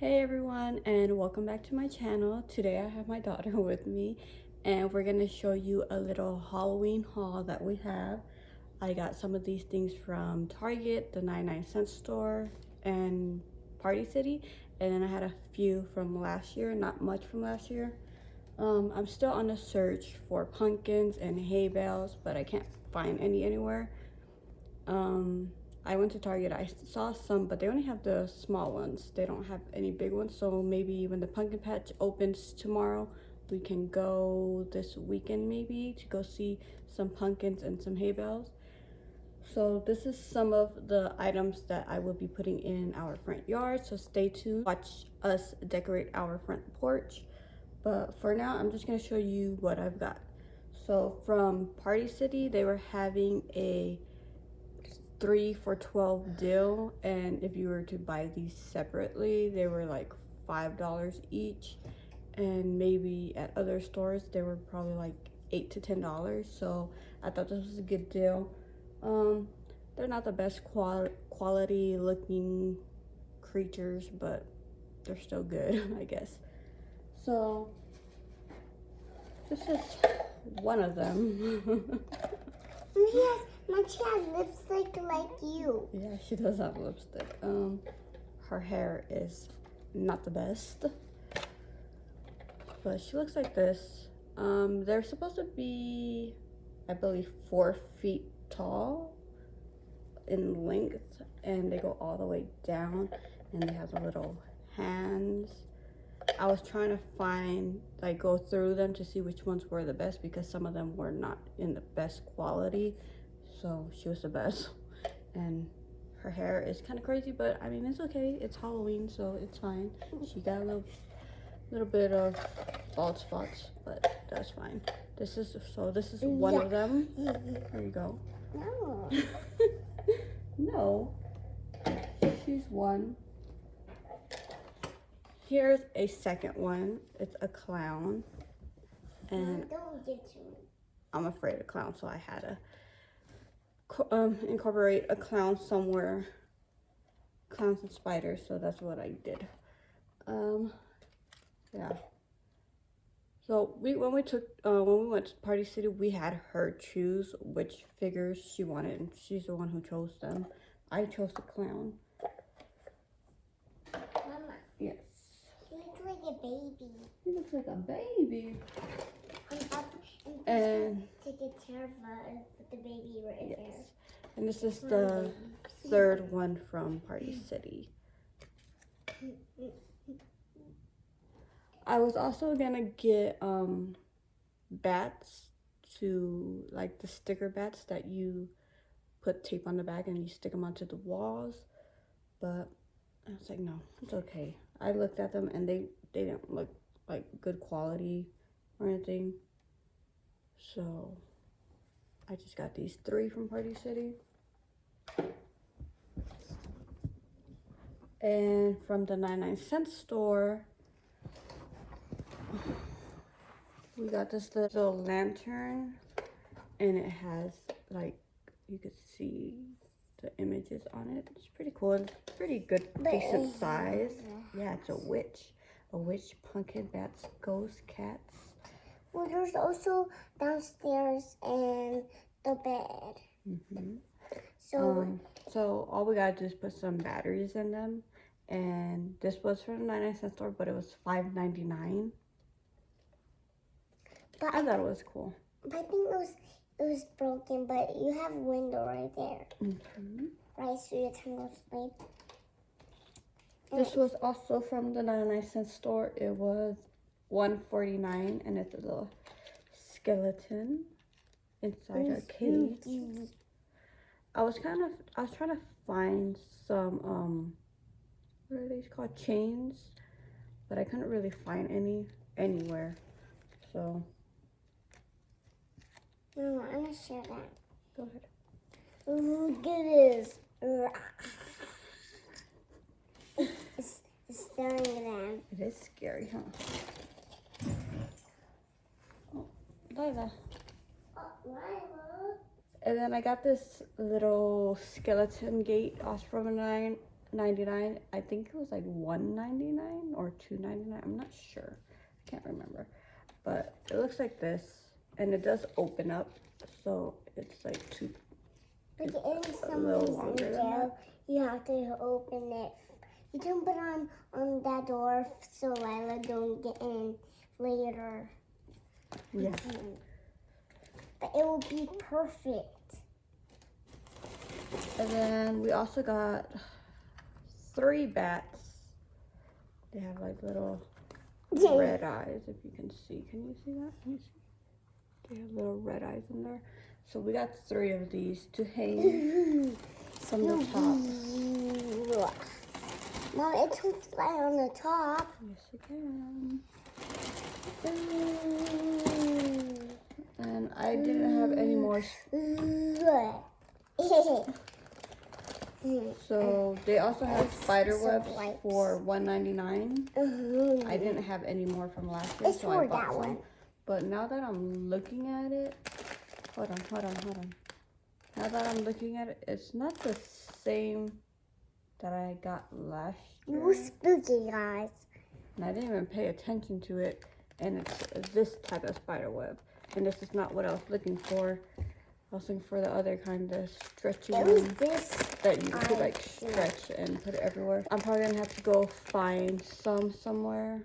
Hey everyone, and welcome back to my channel. Today I have my daughter with me and we're gonna show you a little Halloween haul that we have. I got some of these things from Target, the 99-cent store, and Party City, and then I had a few from last year, not much from last year. I'm still on the search for pumpkins and hay bales, but I can't find any anywhere. I went to Target, I saw some, but they only have the small ones. They don't have any big ones, so maybe when the pumpkin patch opens tomorrow, we can go this weekend maybe to go see some pumpkins and some hay bales. So this is some of the items that I will be putting in our front yard, so stay tuned. Watch us decorate our front porch. But for now, I'm just gonna show you what I've got. So from Party City, they were having a 3 for $12 deal, and if you were to buy these separately, they were like $5 each, and maybe at other stores they were probably like $8 to $10. So I thought this was a good deal. They're not the best quality looking creatures, but they're still good, I guess. So this is one of them. She has lipstick like you. Yeah, she does have lipstick. Her hair is not the best, but she looks like this. They're supposed to be, I believe, 4 feet tall in length, and they go all the way down, and they have the little hands. I was trying to find, like, go through them to see which ones were the best, because some of them were not in the best quality. So she was the best, and her hair is kind of crazy, but I mean, it's okay. It's Halloween, so it's fine. She got a little bit of bald spots, but that's fine. This is one of them. There you go. No. No, she's one. Here's a second one. It's a clown, and Don't get to me. I'm afraid of clowns, so I had to incorporate a clown somewhere. Clowns and spiders, so that's what I did. Yeah. So when we went to Party City, we had her choose which figures she wanted, and she's the one who chose them. I chose the clown. Mama. Yes. She looks like a baby. He looks like a baby. And take a care of the baby right yes. there. And this is the third one from Party City. I was also gonna get bats, to like the sticker bats that you put tape on the back and you stick them onto the walls, but I was like, no, it's okay. I looked at them and they didn't look like good quality or anything, so I just got these 3 from Party City. And from the 99-cent store, we got this little lantern, and it has, like, you could see the images on it. It's pretty cool. It's pretty good, decent size. Yeah, it's a witch, pumpkin, bats, ghosts, cats. Well, there's also downstairs and the bed. So all we gotta do is put some batteries in them, and this was from the 99-cent store, but it was $5.99. But I thought it was cool. But I think it was broken, but you have a window right there. Right, so you can go sleep. This was also from the 99-cent store. It was $1.49, and it's a little skeleton inside a cage. I was trying to find some what are these called, chains, but I couldn't really find any anywhere. So No, I'm gonna share that. go ahead. Look at this. It's staring at them. It is scary, huh? Oh, Lila. And then I got this little skeleton gate also from the $4.99. I think it was like $1.99 or $2.99. I'm not sure. I can't remember. But it looks like this, and it does open up, so it's like But in a some little ways longer in than jail, that. you have to open it. You can put on that door so Lila don't get in later. Yeah. But it will be perfect. And then we also got 3 bats. They have like little red eyes, if you can see. Can you see that? Can you see? They have little red eyes in there. So we got 3 of these to hang from the top. Mom, it can fly on the top. Yes, it can. And I didn't have any more. So they also have spider webs for $1.99. I didn't have any more from last year, so I bought some. But now that I'm looking at it, hold on. Now that I'm looking at it, it's not the same that I got last year. You spooky, guys. And I didn't even pay attention to it. And it's this type of spider web. And this is not what I was looking for. I was looking for the other kind of stretchy one that you could like stretch and put it everywhere. I'm probably gonna have to go find some somewhere.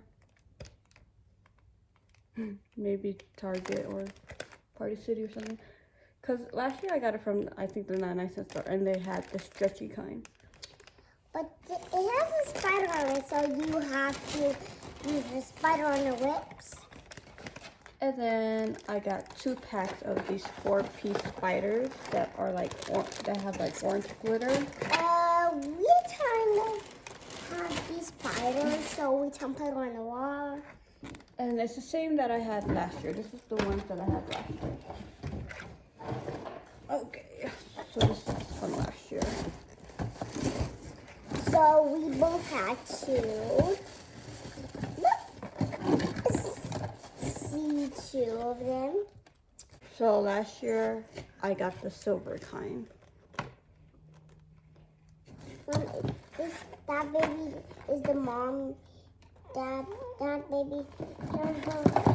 Maybe Target or Party City or something. Because last year I got it from, I think, the 99-cent store, and they had the stretchy kind. But it has a spider on it, so you have to use the spider on the whips. And then I got 2 packs of these 4-piece spiders that are like, that have like orange glitter. We trying to have these spiders, so we can put on the wall. And it's the same that I had last year. This is the ones that I had last year. Okay, so this is from last year. So we both had 2. See 2 of them. So last year I got the silver kind. Mom, that baby is the mom. That baby.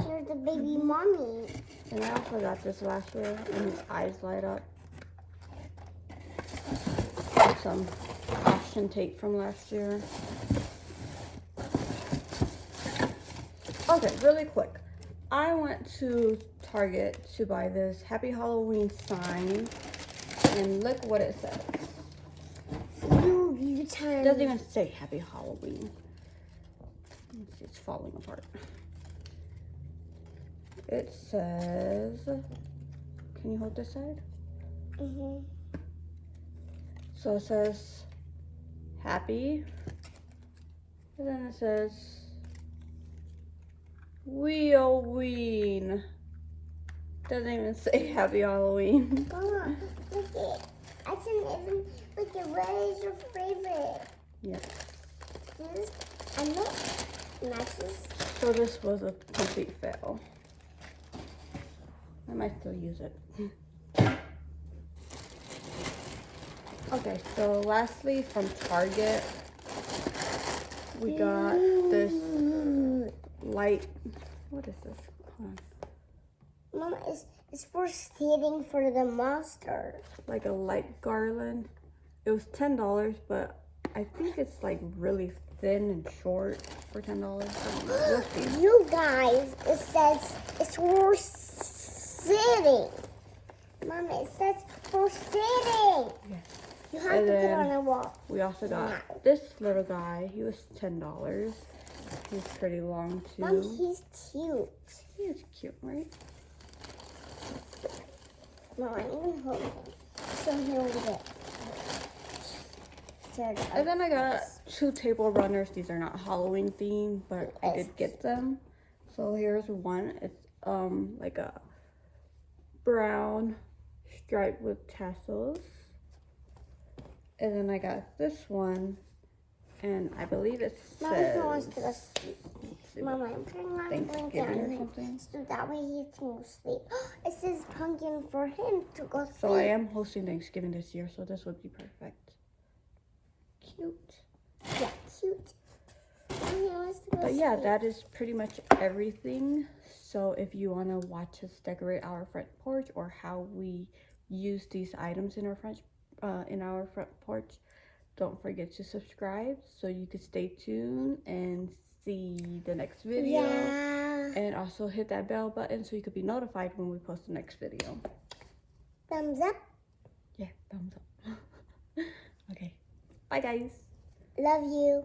Here's the baby mommy. And I also got this last year, and his eyes light up. Some caution tape from last year. Okay, really quick. I went to Target to buy this Happy Halloween sign, and look what it says. It doesn't even say Happy Halloween. Let's see, it's falling apart. It says, can you hold this side? So it says happy, and then it says Ween. Doesn't even say Happy Halloween. Mama, look it. I can even look at what is your favorite? Yeah. This, I know matches. So this was a complete fail. I might still use it. Okay, so lastly from Target, we got this light. What is this? Hold on. Mama, it's for sitting for the monster. Like a light garland. It was $10, but I think it's like really thin and short for $10. We'll see. You guys, it says it's for sitting. Mama, it says for sitting. Yes. You have to put it on a wall. We also got this little guy. He was $10. He's pretty long too. Mom, he's cute. He is cute, right? Mom, I'm gonna hold him. So he'll get. And then I got 2 table runners. These are not Halloween themed, but I did get them. So here's one. It's like a brown stripe with tassels. And then I got this one, and I believe it says Mama, I'm putting on Thanksgiving or something. so that way he can sleep. It says pumpkin for him to go sleep. So I am hosting Thanksgiving this year, so this would be perfect. Cute. Yeah, cute. But yeah, that is pretty much everything. So if you want to watch us decorate our front porch or how we use these items in our front porch, don't forget to subscribe so you can stay tuned and see the next video. Yeah. And also hit that bell button so you could be notified when we post the next video. Thumbs up. Yeah, thumbs up. Okay. Bye, guys. Love you.